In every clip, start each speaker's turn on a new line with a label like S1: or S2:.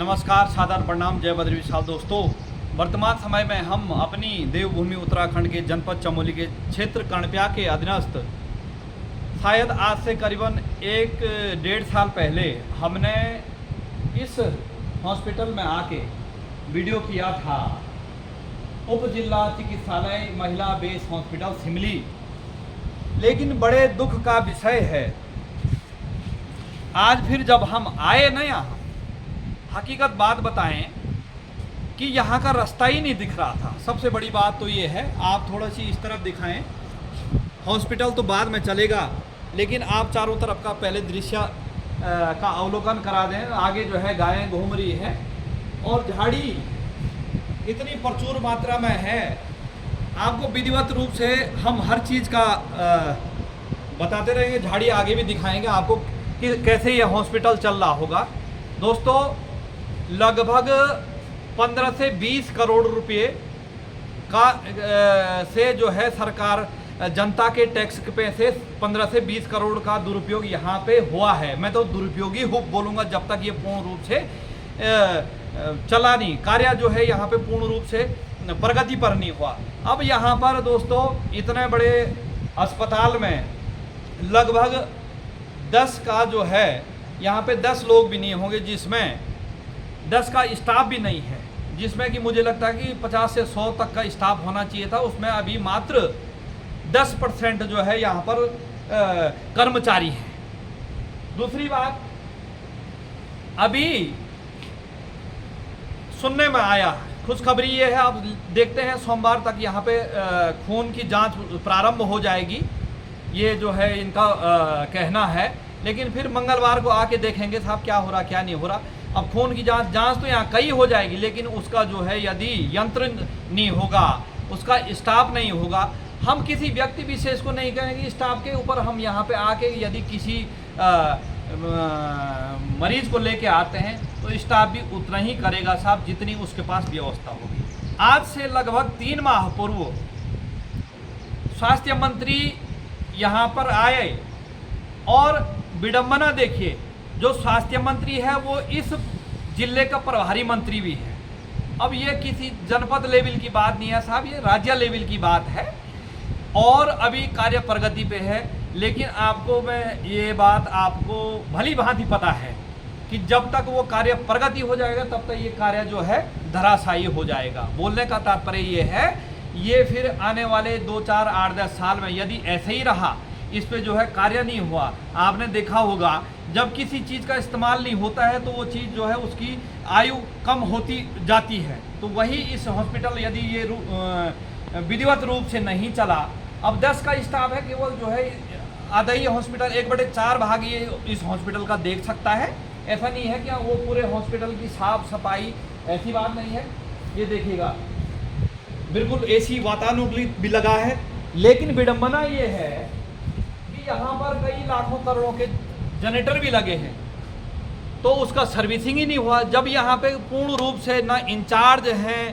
S1: नमस्कार, सादर प्रणाम, जय बद्री विशाल। दोस्तों, वर्तमान समय में हम अपनी देवभूमि उत्तराखंड के जनपद चमोली के क्षेत्र कर्णप्या के अधीनस्थ शायद आज से करीबन 1-1.5 साल पहले हमने इस हॉस्पिटल में आके वीडियो किया था। उप जिला चिकित्सालय महिला बेस हॉस्पिटल सिमली। लेकिन बड़े दुख का विषय है, आज फिर जब हम आए ना यहाँ, हकीकत बात बताएं कि यहाँ का रास्ता ही नहीं दिख रहा था। सबसे बड़ी बात तो ये है, आप थोड़ा सी इस तरफ दिखाएं। हॉस्पिटल तो बाद में चलेगा, लेकिन आप चारों तरफ का पहले दृश्य का अवलोकन करा दें। आगे जो है गायें घूम रही है और झाड़ी इतनी प्रचुर मात्रा में है। आपको विधिवत रूप से हम हर चीज़ का बताते रहेंगे। झाड़ी आगे भी दिखाएंगे आपको कि कैसे ये हॉस्पिटल चल रहा होगा। दोस्तों, लगभग 15 से 20 करोड़ रुपए का से जो है सरकार जनता के टैक्स के पैसे 15 से 20 करोड़ का दुरुपयोग यहाँ पे हुआ है। मैं तो दुरुपयोगी बोलूँगा जब तक ये पूर्ण रूप से चला नहीं, कार्य जो है यहाँ पे पूर्ण रूप से प्रगति पर नहीं हुआ। अब यहाँ पर दोस्तों इतने बड़े अस्पताल में लगभग 10 का जो है यहाँ पे 10 लोग भी नहीं होंगे, जिसमें 10 का स्टाफ भी नहीं है, जिसमें कि मुझे लगता है कि 50 से 100 तक का स्टाफ होना चाहिए था। उसमें अभी मात्र 10% जो है यहाँ पर कर्मचारी हैं। दूसरी बात, अभी सुनने में आया, खुशखबरी ये है, अब देखते हैं सोमवार तक यहाँ पे खून की जांच प्रारंभ हो जाएगी, ये जो है इनका कहना है। लेकिन फिर मंगलवार को आके देखेंगे साहब क्या हो रहा क्या नहीं हो रहा। अब खून की जांच तो यहाँ कई हो जाएगी, लेकिन उसका जो है यदि यंत्र नहीं होगा, उसका स्टाफ नहीं होगा, हम किसी व्यक्ति विशेष को नहीं कहेंगे स्टाफ के ऊपर। हम यहाँ पे आके यदि किसी मरीज को लेके आते हैं तो स्टाफ भी उतना ही करेगा साहब जितनी उसके पास व्यवस्था होगी। आज से लगभग 3 माह पूर्व स्वास्थ्य मंत्री यहाँ पर आए और विडंबना देखिए, जो स्वास्थ्य मंत्री है वो इस जिले का प्रभारी मंत्री भी है। अब ये किसी जनपद लेवल की बात नहीं है साहब, ये राज्य लेवल की बात है और अभी कार्य प्रगति पे है। लेकिन आपको मैं ये बात आपको भली भांति पता है कि जब तक वो कार्य प्रगति हो जाएगा तब तक ये कार्य जो है धराशायी हो जाएगा। बोलने का तात्पर्य ये है, ये फिर आने वाले 2, 4, 8, 10 साल में यदि ऐसे ही रहा, इस पे जो है कार्य नहीं हुआ। आपने देखा होगा जब किसी चीज़ का इस्तेमाल नहीं होता है तो वो चीज़ जो है उसकी आयु कम होती जाती है। तो वही इस हॉस्पिटल यदि ये विधिवत रूप से नहीं चला, अब 10 का स्टाफ है, केवल जो है आधा ही हॉस्पिटल 1/4 भाग ये इस हॉस्पिटल का देख सकता है। ऐसा नहीं है कि वो पूरे हॉस्पिटल की साफ सफाई, ऐसी बात नहीं है। ये देखिएगा बिल्कुल एसी वातानुकूलित भी लगा है। लेकिन विडंबना ये है कि यहाँ पर कई लाखों करोड़ों के जनरेटर भी लगे हैं, तो उसका सर्विसिंग ही नहीं हुआ। जब यहाँ पे पूर्ण रूप से ना इंचार्ज हैं,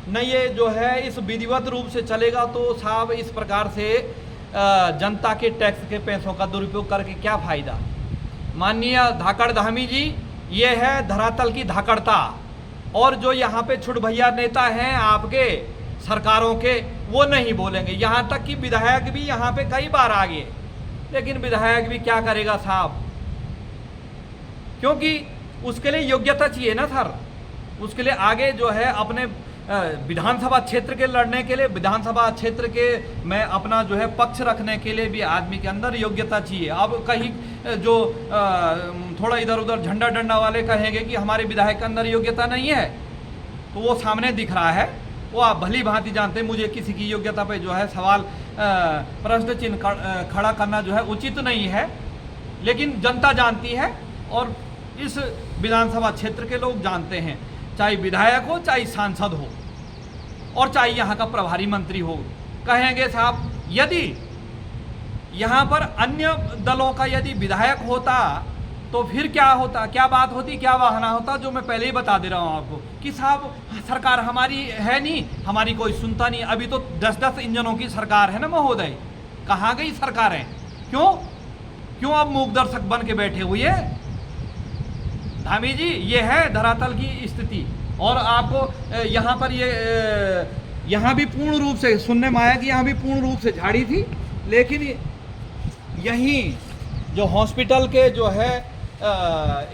S1: न ये जो है इस विधिवत रूप से चलेगा, तो साहब इस प्रकार से जनता के टैक्स के पैसों का दुरुपयोग करके क्या फ़ायदा। माननीय धाकड़ धामी जी, ये है धरातल की धाकड़ता। और जो यहाँ पे छुट भैया नेता हैं आपके सरकारों के, वो नहीं बोलेंगे। यहाँ तक कि विधायक भी यहाँ पे कई बार आ गए, लेकिन विधायक भी क्या करेगा साहब, क्योंकि उसके लिए योग्यता चाहिए ना सर। उसके लिए आगे जो है अपने विधानसभा क्षेत्र के लड़ने के लिए, विधानसभा क्षेत्र के में अपना जो है पक्ष रखने के लिए भी आदमी के अंदर योग्यता चाहिए। अब कहीं जो थोड़ा इधर उधर झंडा डंडा वाले कहेंगे कि हमारे विधायक के अंदर योग्यता नहीं है, तो वो सामने दिख रहा है, वो आप भली भांति जानते हैं। मुझे किसी की योग्यता पे जो है सवाल प्रश्न चिन्ह खड़ा करना जो है उचित नहीं है, लेकिन जनता जानती है और इस विधानसभा क्षेत्र के लोग जानते हैं, चाहे विधायक हो, चाहे सांसद हो और चाहे यहाँ का प्रभारी मंत्री हो। कहेंगे साहब यदि यहाँ पर अन्य दलों का यदि विधायक होता तो फिर क्या होता, क्या बात होती, क्या बहाना होता, जो मैं पहले ही बता दे रहा हूँ आपको कि साहब सरकार हमारी है नहीं, हमारी कोई सुनता नहीं। अभी तो 10-10 इंजनों की सरकार है ना महोदय, कहाँ गई सरकारें? क्यों अब मूक दर्शक बन के बैठे हुए हैं? धामी जी, ये है धरातल की स्थिति। और आपको यहाँ पर यहाँ भी पूर्ण रूप से सुनने में आया कि यहाँ भी पूर्ण रूप से झाड़ी थी, लेकिन यहीं जो हॉस्पिटल के जो है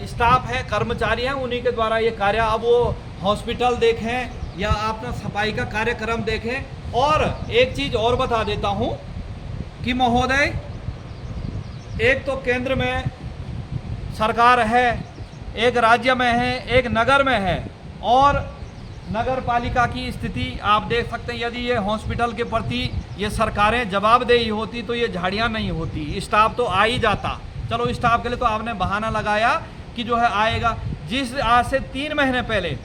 S1: स्टाफ है, कर्मचारी हैं, उन्हीं के द्वारा ये कार्य, अब वो हॉस्पिटल देखें या अपना सफाई का कार्यक्रम देखें। और एक चीज़ और बता देता हूँ कि महोदय, एक तो केंद्र में सरकार है, एक राज्य में है, एक नगर में है, और नगर पालिका की स्थिति आप देख सकते हैं। यदि ये हॉस्पिटल के प्रति ये सरकारें जवाबदेही होती तो ये झाड़ियाँ नहीं होती, स्टाफ तो आ ही जाता। चलो स्टाफ के लिए तो आपने बहाना लगाया कि जो है आएगा। जिस आज से 3 महीने पहले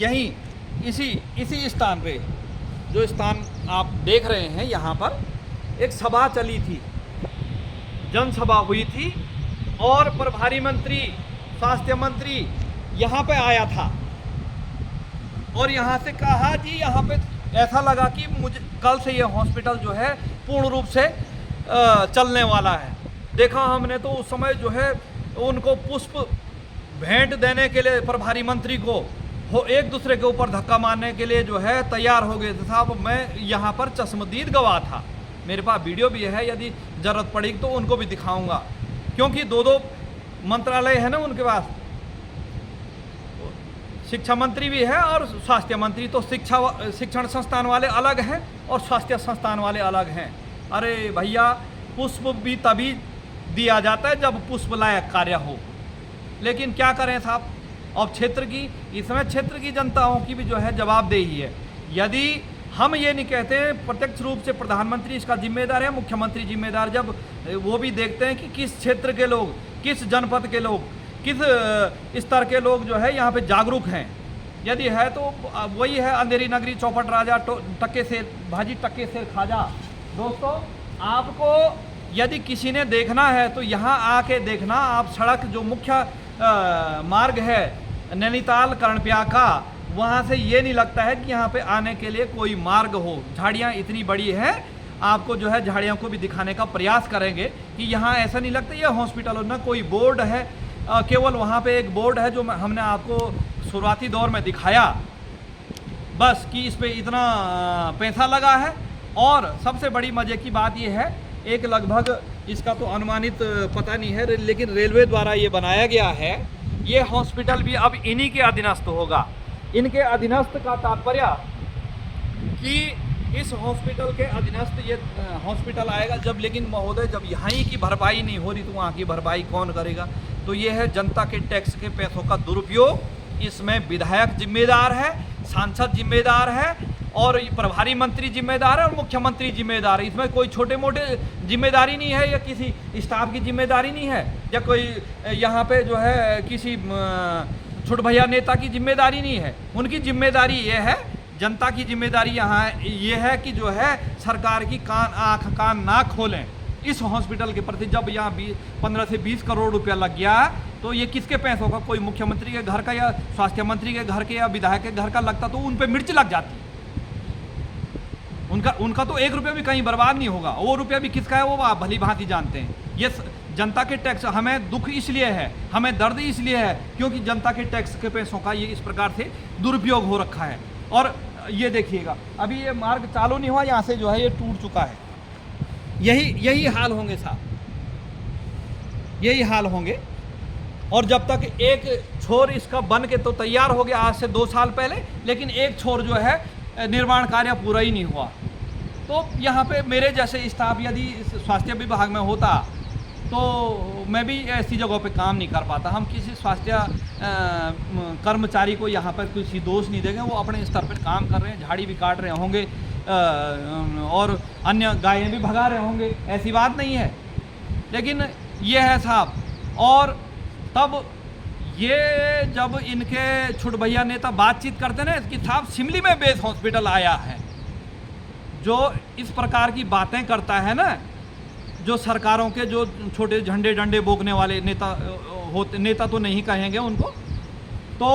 S1: यहीं इसी स्थान पे, जो स्थान आप देख रहे हैं, यहाँ पर एक सभा चली थी, जनसभा हुई थी, और प्रभारी मंत्री, स्वास्थ्य मंत्री यहाँ पे आया था और यहाँ से कहा जी, यहाँ पे ऐसा लगा कि मुझे कल से ये हॉस्पिटल जो है पूर्ण रूप से चलने वाला है। देखा हमने तो उस समय जो है उनको पुष्प भेंट देने के लिए प्रभारी मंत्री को एक दूसरे के ऊपर धक्का मारने के लिए जो है तैयार हो गए थे साहब। मैं यहाँ पर चश्मदीद गवाह था, मेरे पास वीडियो भी है, यदि ज़रूरत पड़ेगी तो उनको भी दिखाऊंगा, क्योंकि 2 मंत्रालय है ना उनके पास, शिक्षा मंत्री भी है और स्वास्थ्य मंत्री। तो शिक्षण संस्थान वाले अलग हैं और स्वास्थ्य संस्थान वाले अलग हैं। अरे भैया, पुष्प भी तभी दिया जाता है जब पुष्प लायक कार्य हो, लेकिन क्या करें साहब, अब इसमें क्षेत्र की जनताओं की भी जो है जवाबदेही है। यदि हम ये नहीं कहते हैं प्रत्यक्ष रूप से प्रधानमंत्री इसका जिम्मेदार है, मुख्यमंत्री जिम्मेदार, जब वो भी देखते हैं कि किस क्षेत्र के लोग, किस जनपद के लोग, किस स्तर के लोग जो है यहाँ पे जागरूक हैं। यदि है तो वही है अंधेरी नगरी, चौपट राजा, टक्के से भाजी, टक्के से खाजा। दोस्तों, आपको यदि किसी ने देखना है तो यहाँ आके देखना। आप सड़क जो मुख्य मार्ग है नैनीताल कर्णप्याग का, वहाँ से ये नहीं लगता है कि यहाँ पे आने के लिए कोई मार्ग हो। झाड़ियाँ इतनी बड़ी हैं, आपको जो है झाड़ियों को भी दिखाने का प्रयास करेंगे कि यहाँ ऐसा नहीं लगता ये हॉस्पिटल हो, ना कोई बोर्ड है, केवल वहाँ पे एक बोर्ड है जो हमने आपको शुरुआती दौर में दिखाया, बस कि इस पे इतना पैसा लगा है। और सबसे बड़ी मज़े की बात ये है, एक लगभग इसका तो अनुमानित पता नहीं है, लेकिन रेलवे द्वारा ये बनाया गया है। ये हॉस्पिटल भी अब इन्हीं के अधीनस्थ होगा। इनके अधीनस्थ का तात्पर्य कि इस हॉस्पिटल के अधीनस्थ ये हॉस्पिटल आएगा जब, लेकिन महोदय जब यहाँ की भरपाई नहीं हो रही तो वहाँ की भरपाई कौन करेगा? तो ये है जनता के टैक्स के पैसों का दुरुपयोग। इसमें विधायक जिम्मेदार है, सांसद जिम्मेदार है, और प्रभारी मंत्री जिम्मेदार है, और मुख्यमंत्री जिम्मेदार है। इसमें कोई छोटे मोटे जिम्मेदारी नहीं है, या किसी स्टाफ की जिम्मेदारी नहीं है, या कोई यहाँ पे जो है किसी छोटे भैया नेता की जिम्मेदारी नहीं है। उनकी जिम्मेदारी ये है, जनता की जिम्मेदारी यहाँ ये है कि जो है सरकार की आँख कान ना खोलें इस हॉस्पिटल के प्रति। जब यहाँ 15 से 20 करोड़ रुपया लग गया तो ये किसके पैसों का? कोई मुख्यमंत्री के घर का या स्वास्थ्य मंत्री के घर के या विधायक के घर का लगता तो उन पे मिर्च लग जाती। उनका तो 1 रुपया भी कहीं बर्बाद नहीं होगा। वो रुपया भी किसका है वो आप भली भांति जानते हैं। ये जनता के टैक्स, हमें दुख इसलिए है, हमें दर्द इसलिए है क्योंकि जनता के टैक्स के पैसों का ये इस प्रकार से दुरुपयोग हो रखा है। और ये देखिएगा, अभी ये मार्ग चालू नहीं हुआ, यहाँ से जो है ये टूट चुका है। यही हाल होंगे साहब, यही हाल होंगे। और जब तक एक छोर इसका बन के तो तैयार हो गया आज से 2 साल पहले, लेकिन एक छोर जो है निर्माण कार्य पूरा ही नहीं हुआ। तो यहाँ पे मेरे जैसे स्टाफ यदि स्वास्थ्य विभाग में होता तो मैं भी ऐसी जगहों पे काम नहीं कर पाता। हम किसी स्वास्थ्य कर्मचारी को यहाँ पर किसी दोष नहीं देंगे, वो अपने स्तर पर काम कर रहे हैं, झाड़ी भी काट रहे होंगे और अन्य गायें भी भगा रहे होंगे, ऐसी बात नहीं है। लेकिन ये है साहब। और तब ये जब इनके छुट भैया नेता बातचीत करते ना कि साहब शिमली में बेस हॉस्पिटल आया है, जो इस प्रकार की बातें करता है ना, जो सरकारों के जो छोटे झंडे डंडे बोकने वाले नेता होते, नेता तो नहीं कहेंगे उनको, तो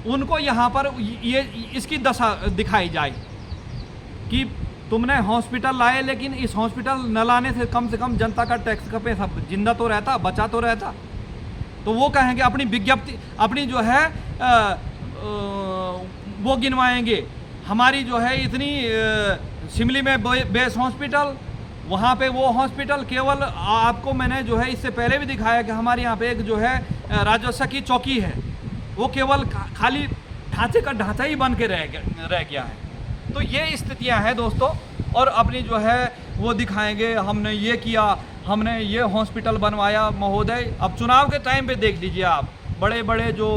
S1: उनको यहाँ पर ये इसकी दशा दिखाई जाए कि तुमने हॉस्पिटल लाए, लेकिन इस हॉस्पिटल न लाने से कम जनता का टैक्स का पैसा जिंदा तो रहता, बचा तो रहता। तो वो कहेंगे अपनी विज्ञप्ति, अपनी जो है वो गिनवाएंगे हमारी जो है इतनी शिमली में बेस हॉस्पिटल, वहाँ पे वो हॉस्पिटल। केवल आपको मैंने जो है इससे पहले भी दिखाया कि हमारे यहाँ पे एक जो है राजस्व की चौकी है, वो केवल खाली ढांचे का ढांचा ही बन के रह गया है। तो ये स्थितियाँ हैं दोस्तों। और अपनी जो है वो दिखाएंगे हमने ये किया, हमने ये हॉस्पिटल बनवाया। महोदय अब चुनाव के टाइम पे देख लीजिए आप, बड़े बड़े जो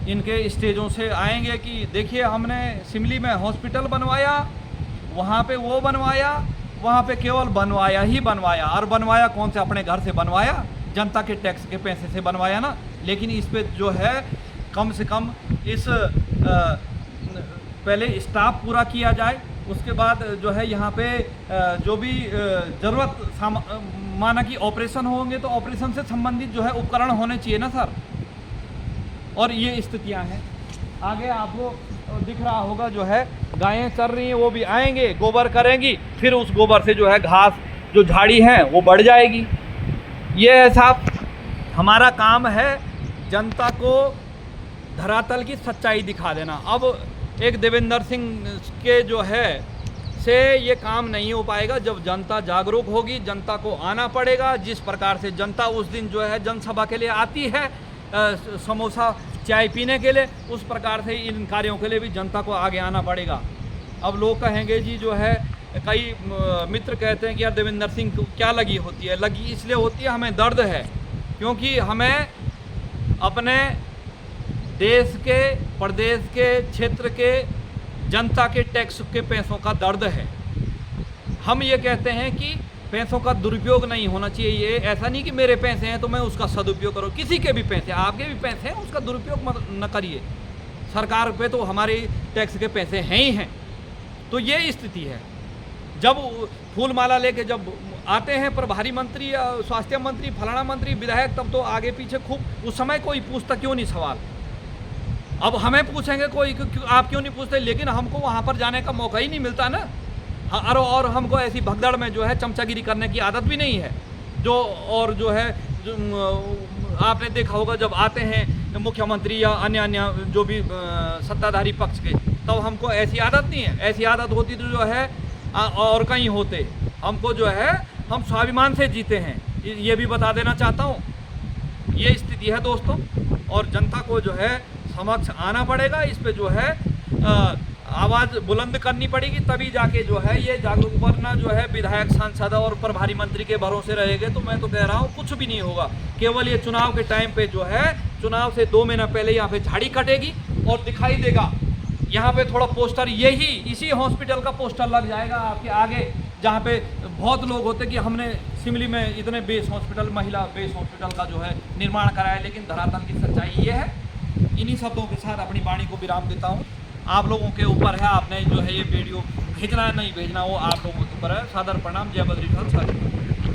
S1: इनके स्टेजों से आएंगे कि देखिए हमने शिमली में हॉस्पिटल बनवाया, वहाँ पे वो बनवाया, वहाँ पे केवल बनवाया ही बनवाया। और बनवाया कौन से? अपने घर से बनवाया, जनता के टैक्स के पैसे से बनवाया ना। लेकिन इस पे जो है कम से कम इस पहले स्टाफ पूरा किया जाए, उसके बाद जो है यहाँ पे जो भी ज़रूरत माना कि ऑपरेशन होंगे तो ऑपरेशन से संबंधित जो है उपकरण होने चाहिए ना सर। और ये स्थितियाँ हैं। आगे आपको दिख रहा होगा जो है गायें चल रही हैं, वो भी आएंगे, गोबर करेंगी, फिर उस गोबर से जो है घास जो झाड़ी है वो बढ़ जाएगी। ये है साहब, हमारा काम है जनता को धरातल की सच्चाई दिखा देना। अब एक देवेंद्र सिंह के जो है से ये काम नहीं हो पाएगा। जब जनता जागरूक होगी, जनता को आना पड़ेगा। जिस प्रकार से जनता उस दिन जो है जनसभा के लिए आती है, समोसा चाय पीने के लिए, उस प्रकार से इन कार्यों के लिए भी जनता को आगे आना पड़ेगा। अब लोग कहेंगे जी जो है, कई मित्र कहते हैं कि यार देवेंद्र सिंह को क्या लगी होती है। लगी इसलिए होती है, हमें दर्द है, क्योंकि हमें अपने देश के, प्रदेश के, क्षेत्र के जनता के टैक्स के पैसों का दर्द है। हम ये कहते हैं कि पैसों का दुरुपयोग नहीं होना चाहिए। ये ऐसा नहीं कि मेरे पैसे हैं तो मैं उसका सदुपयोग करूँ। किसी के भी पैसे, आपके भी पैसे हैं, उसका दुरुपयोग मत न करिए। सरकार पे तो हमारे टैक्स के पैसे हैं ही हैं। तो ये स्थिति है। जब फूल माला लेके जब आते हैं प्रभारी मंत्री या स्वास्थ्य मंत्री, फलाना मंत्री, विधायक, तब तो आगे पीछे खूब, उस समय कोई पूछता क्यों नहीं सवाल। अब हमें पूछेंगे कोई आप क्यों नहीं पूछते, लेकिन हमको वहाँ पर जाने का मौका ही नहीं मिलता ना। और हमको ऐसी भगदड़ में जो है चमचागिरी करने की आदत भी नहीं है। और जो है आपने देखा होगा जब आते हैं मुख्यमंत्री या अन्य जो भी सत्ताधारी पक्ष के, तब हमको ऐसी आदत नहीं है। ऐसी आदत होती तो जो है और कहीं होते। हमको जो है हम स्वाभिमान से जीते हैं, ये भी बता देना चाहता हूँ। ये स्थिति है दोस्तों, और जनता को जो है समक्ष आना पड़ेगा। इस पे जो है आवाज़ बुलंद करनी पड़ेगी, तभी जाके जो है ये जागरूक। वरना जो है विधायक, सांसद और प्रभारी मंत्री के भरोसे रहेंगे तो मैं तो कह रहा हूँ कुछ भी नहीं होगा। केवल ये चुनाव के टाइम पे जो है, चुनाव से 2 महीना पहले यहाँ पे झाड़ी कटेगी और दिखाई देगा यहाँ पे थोड़ा पोस्टर, यही इसी हॉस्पिटल का पोस्टर लग जाएगा आपके आगे, जहाँ पे बहुत लोग होते कि हमने शिमली में इतने बेस हॉस्पिटल, महिला बेस हॉस्पिटल का जो है निर्माण कराया। लेकिन धरातल की सच्चाई ये है। इन्हीं शब्दों के साथ अपनी वाणी को विराम देता हूँ। आप लोगों के ऊपर है, आपने जो है ये वीडियो भेजना नहीं भेजना वो आप लोगों के ऊपर है। सादर प्रणाम। जय बद्रीनाथ सर।